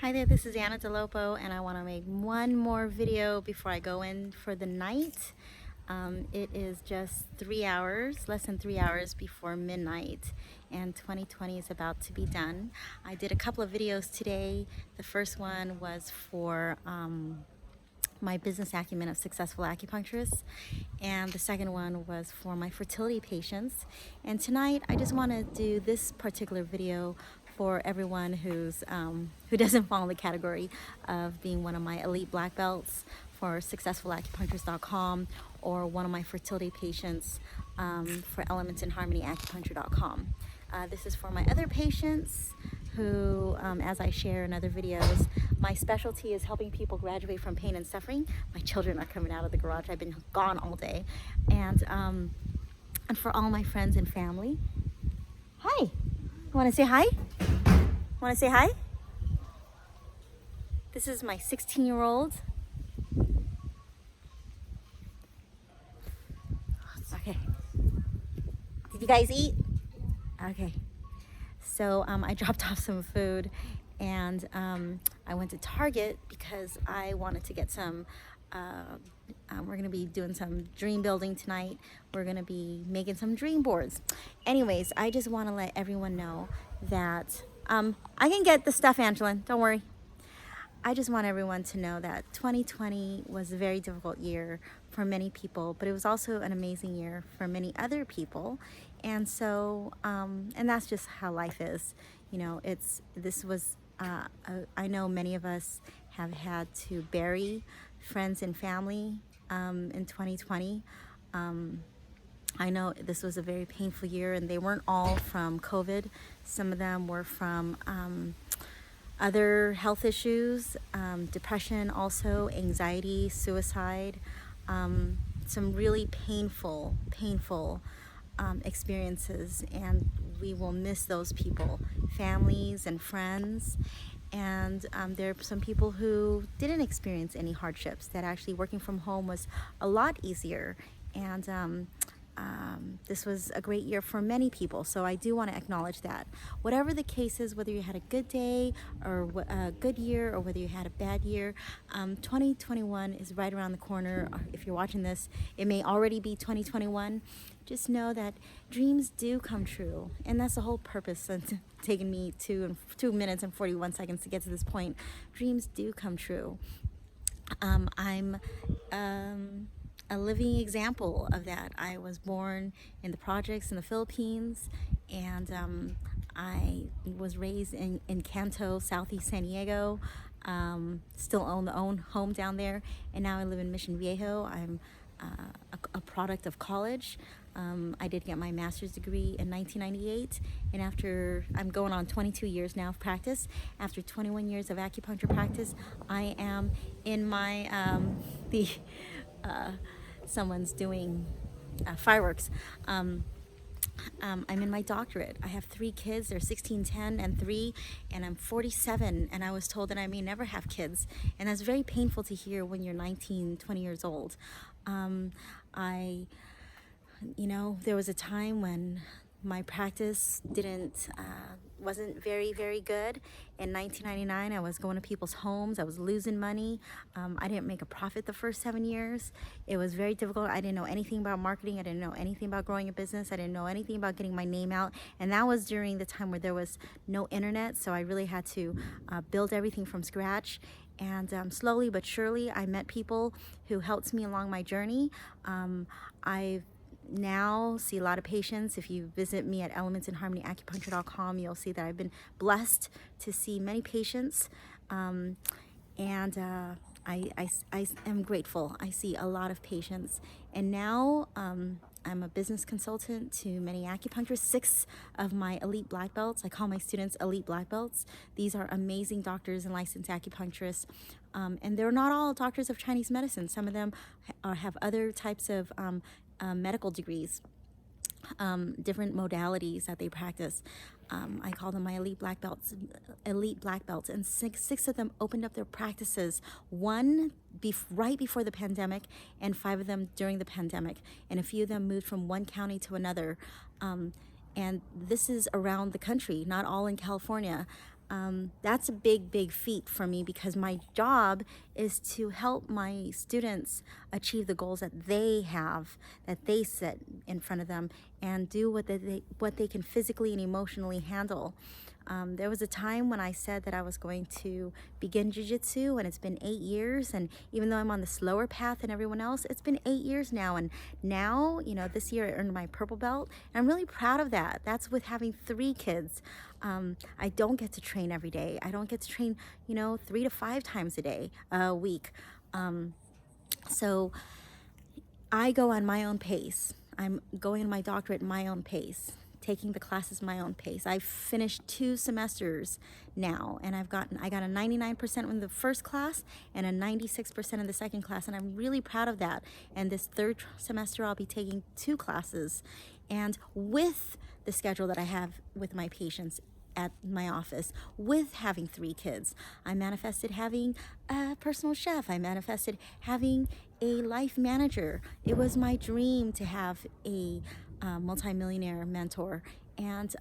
Hi there, this is Anna DeLopo, and I want to make one more video before I go in for the night. It is just 3 hours, less than 3 hours before midnight, and 2020 is about to be done. I did a couple of videos today. The first one was for my business acumen of successful acupuncturists, and the second one was for my fertility patients. And tonight I just want to do this particular video for everyone who doesn't fall in the category of being one of my elite black belts for successfulacupuncturist.com or one of my fertility patients for elementsandharmonyacupuncture.com. This is for my other patients who, as I share in other videos, my specialty is helping people graduate from pain and suffering. My children are coming out of the garage. I've been gone all day. And for all my friends and family. Hi. Want to say hi? Want to say hi? This is my 16-year-old. Okay. Did you guys eat? Okay. So I dropped off some food, and I went to Target because I wanted to get some, we're going to be doing some dream building tonight. We're going to be making some dream boards. Anyways, I just want to let everyone know that I can get the stuff, Angelin, don't worry. I just want everyone to know that 2020 was a very difficult year for many people, but it was also an amazing year for many other people. And so, and that's just how life is. You know, I know many of us have had to bury friends and family in 2020. I know this was a very painful year, and they weren't all from COVID. Some of them were from other health issues, depression also, anxiety, suicide, some really painful experiences, and we will miss those people, families and friends. And there are some people who didn't experience any hardships, that actually working from home was a lot easier. And this was a great year for many people, so I do want to acknowledge that. Whatever the case is, whether you had a good day or a good year, or whether you had a bad year, 2021 is right around the corner. If you're watching this, it may already be 2021. Just know that dreams do come true, and that's the whole purpose. It's taken me 2 minutes and 41 seconds to get to this point. Dreams do come true. I'm a living example of that. I was born in the projects in the Philippines, and I was raised in Canto, Southeast San Diego. Still own the own home down there, and now I live in Mission Viejo. I'm a product of college. I did get my master's degree in 1998, and after, I'm going on 22 years now of practice. After 21 years of acupuncture practice, I am in my someone's doing fireworks. I'm in my doctorate. I have 3 kids. They're 16, 10, and 3, and I'm 47, and I was told that I may never have kids, and that's very painful to hear when you're 19, 20 years old. There was a time when my practice wasn't very, very good. In 1999, I was going to people's homes. I was losing money. I didn't make a profit the first 7 years. It was very difficult. I didn't know anything about marketing. I didn't know anything about growing a business. I didn't know anything about getting my name out. And that was during the time where there was no internet. So I really had to build everything from scratch. And slowly but surely, I met people who helped me along my journey. I've now see a lot of patients. If you visit me at elementsandharmonyacupuncture.com, you'll see that I've been blessed to see many patients, and I am grateful. I see a lot of patients, and now I'm a business consultant to many acupuncturists. 6 of my elite black belts, I call my students elite black belts. These are amazing doctors and licensed acupuncturists, and they're not all doctors of Chinese medicine. Some of them have other types of medical degrees, different modalities that they practice. I call them my elite black belts, and six of them opened up their practices, one right before the pandemic, and 5 of them during the pandemic, and a few of them moved from one county to another. And this is around the country, not all in California. That's a big feat for me, because my job is to help my students achieve the goals that they have, that they set in front of them, and do what they can physically and emotionally handle. There was a time when I said that I was going to begin jiu-jitsu, and it's been 8 years, and even though I'm on the slower path than everyone else, it's been 8 years now. And now, this year I earned my purple belt, and I'm really proud of that. That's with having 3 kids. I don't get to train every day. I don't get to train 3 to 5 times a week. So I go on my own pace. I'm going to my doctorate in my own pace, taking the classes my own pace. I've finished 2 semesters now, and I got a 99% in the first class and a 96% in the second class, and I'm really proud of that. And this third semester I'll be taking 2 classes, and with the schedule that I have with my patients at my office, with having 3 kids, I manifested having a personal chef. I manifested having a life manager. It was my dream to have a multimillionaire mentor. And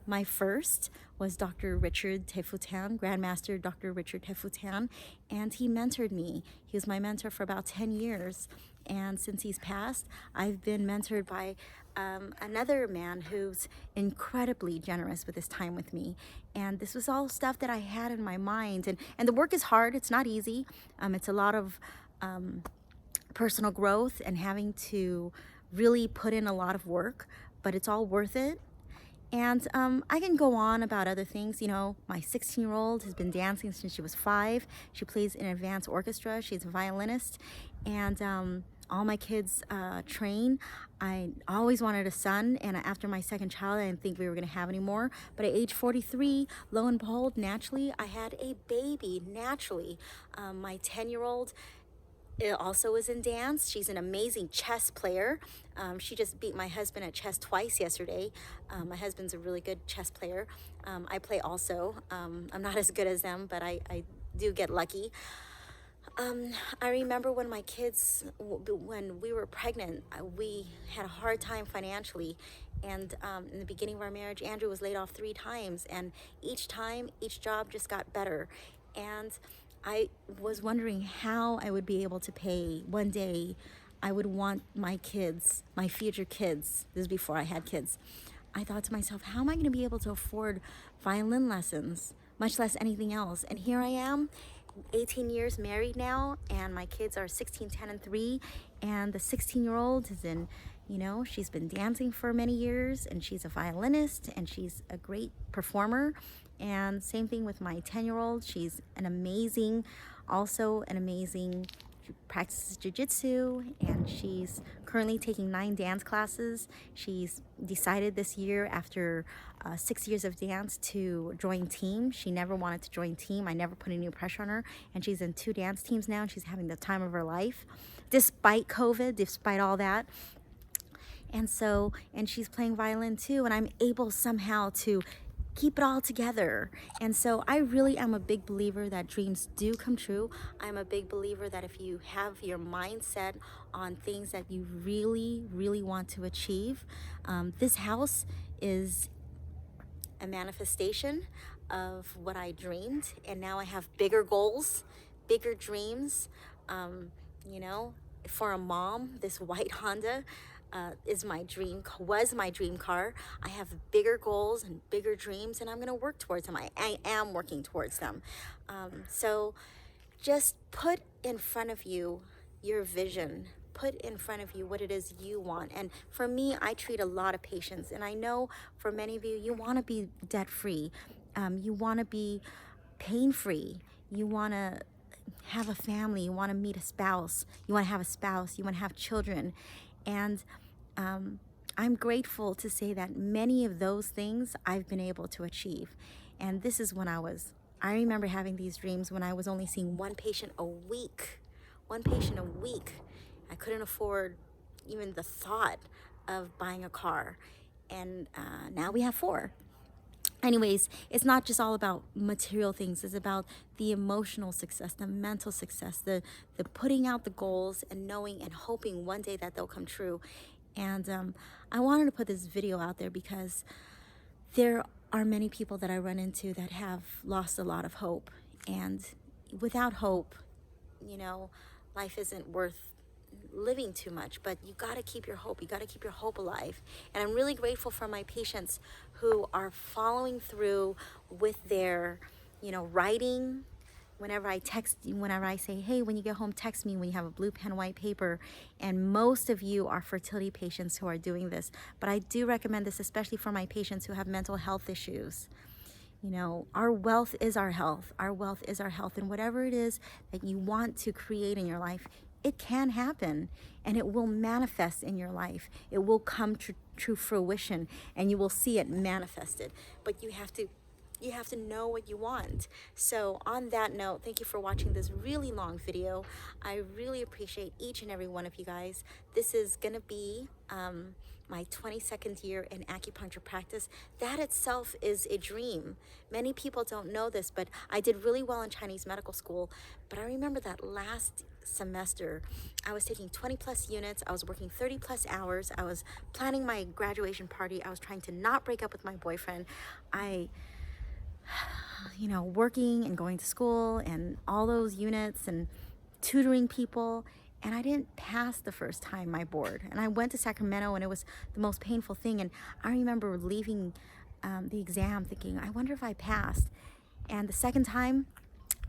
my first was Dr. Richard Tefutan, Grandmaster Dr. Richard Tefutan, and he mentored me. He was my mentor for about 10 years. And since he's passed, I've been mentored by another man who's incredibly generous with his time with me. And this was all stuff that I had in my mind. And the work is hard. It's not easy. It's a lot of personal growth and having to really put in a lot of work, but it's all worth it. And I can go on about other things. My 16-year-old has been dancing since she was 5. She plays in an advanced orchestra. She's a violinist. And all my kids train. I always wanted a son, and after my second child, I didn't think we were going to have any more. But at age 43, lo and behold, naturally, I had a baby, naturally. My 10-year-old also is in dance. She's an amazing chess player. She just beat my husband at chess twice yesterday. My husband's a really good chess player. I play also. I'm not as good as them, but I do get lucky. I remember when my kids, when we were pregnant, we had a hard time financially. And in the beginning of our marriage, Andrew was laid off 3 times. And each time, each job just got better. And I was wondering how I would be able to pay. One day, I would want my kids, my future kids, this is before I had kids, I thought to myself, how am I going to be able to afford violin lessons, much less anything else? And here I am, 18 years married now, and my kids are 16, 10, and 3, and the 16-year-old is in, she's been dancing for many years, and she's a violinist, and she's a great performer. And same thing with my 10-year-old. She's also an amazing, practices jiu-jitsu, and she's currently taking 9 dance classes. She's decided this year, after 6 years of dance, to join team. She never wanted to join team. I never put any pressure on her, and she's in 2 dance teams now, and she's having the time of her life, despite COVID, despite all that. And she's playing violin too, and I'm able somehow to keep it all together. And so I really am a big believer that dreams do come true. I'm a big believer that if you have your mindset on things that you really want to achieve, this house is a manifestation of what I dreamed, and now I have bigger goals, bigger dreams. For a mom, this white Honda was my dream car. I have bigger goals and bigger dreams, and I'm going to work towards them. I am working towards them. So just put in front of you your vision. Put in front of you what it is you want. And for me, I treat a lot of patients, and I know for many of you, you want to be debt-free. You want to be pain-free. You want to have a family. You want to meet a spouse. You want to have a spouse. You want to have children. And I'm grateful to say that many of those things I've been able to achieve. And this is when I remember having these dreams when I was only seeing 1 patient a week. 1 patient a week. I couldn't afford even the thought of buying a car. And now we have 4. Anyways, it's not just all about material things. It's about the emotional success, the mental success, the putting out the goals and knowing and hoping one day that they'll come true. And I wanted to put this video out there because there are many people that I run into that have lost a lot of hope. And without hope, you know, life isn't worth living too much, but you got to keep your hope. You got to keep your hope alive. And I'm really grateful for my patients who are following through with their, writing. Whenever I say, hey, when you get home, text me when you have a blue pen, white paper. And most of you are fertility patients who are doing this. But I do recommend this, especially for my patients who have mental health issues. Our wealth is our health. Our wealth is our health. And whatever it is that you want to create in your life, it can happen and it will manifest in your life. It will come to fruition and you will see it manifested. But you have to know what you want. So on that note, thank you for watching this really long video. I really appreciate each and every one of you guys. This is gonna be my 22nd year in acupuncture practice. That itself is a dream. Many people don't know this, but I did really well in Chinese medical school. But I remember that last semester, I was taking 20 plus units. I was working 30 plus hours. I was planning my graduation party. I was trying to not break up with my boyfriend. Working and going to school and all those units and tutoring people. And I didn't pass the first time my board. And I went to Sacramento and it was the most painful thing. And I remember leaving the exam thinking, I wonder if I passed. And the second time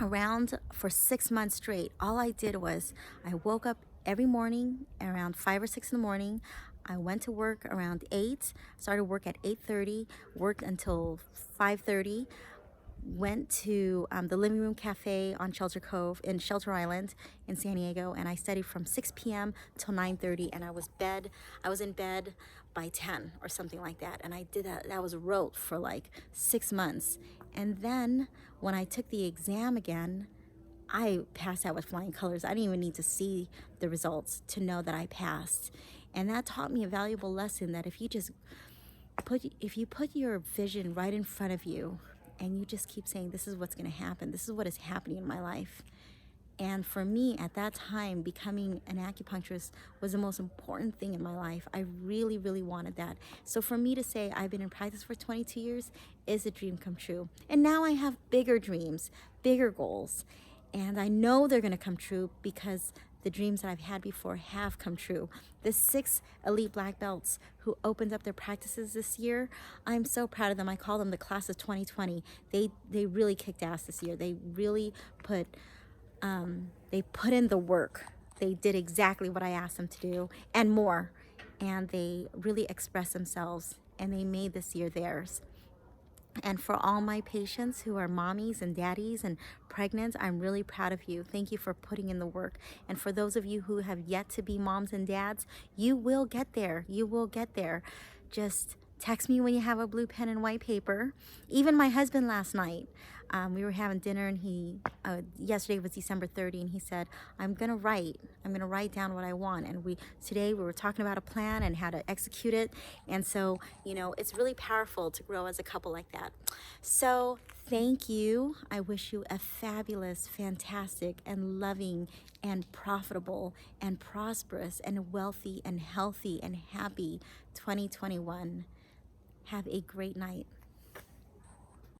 around, for 6 months straight, all I did was I woke up every morning around 5 or 6 in the morning. I went to work around 8, started work at 8:30, worked until 5:30, went to the Living Room Cafe on Shelter Cove in Shelter Island in San Diego, and I studied from 6 p.m. till 9:30, and I was in bed by 10 or something like that. And I did that was rote for like 6 months. And then when I took the exam again, I passed out with flying colors. I didn't even need to see the results to know that I passed. And that taught me a valuable lesson that if you put your vision right in front of you and you just keep saying, this is what's going to happen, this is what is happening in my life. And for me at that time, becoming an acupuncturist was the most important thing in my life. I really, really wanted that. So for me to say I've been in practice for 22 years is a dream come true. And now I have bigger dreams, bigger goals. And I know they're going to come true because the dreams that I've had before have come true. The 6 elite black belts who opened up their practices this year, I'm so proud of them. I call them the class of 2020. They really kicked ass this year. They really put in the work. They did exactly what I asked them to do and more. And they really expressed themselves and they made this year theirs. And for all my patients who are mommies and daddies and pregnant, I'm really proud of you. Thank you for putting in the work. And for those of you who have yet to be moms and dads, you will get there. You will get there. Just text me when you have a blue pen and white paper. Even my husband last night, we were having dinner and yesterday was December 30, and he said, I'm gonna write down what I want. And today we were talking about a plan and how to execute it. And so, it's really powerful to grow as a couple like that. So thank you. I wish you a fabulous, fantastic, and loving, and profitable, and prosperous, and wealthy, and healthy, and happy 2021. Have a great night.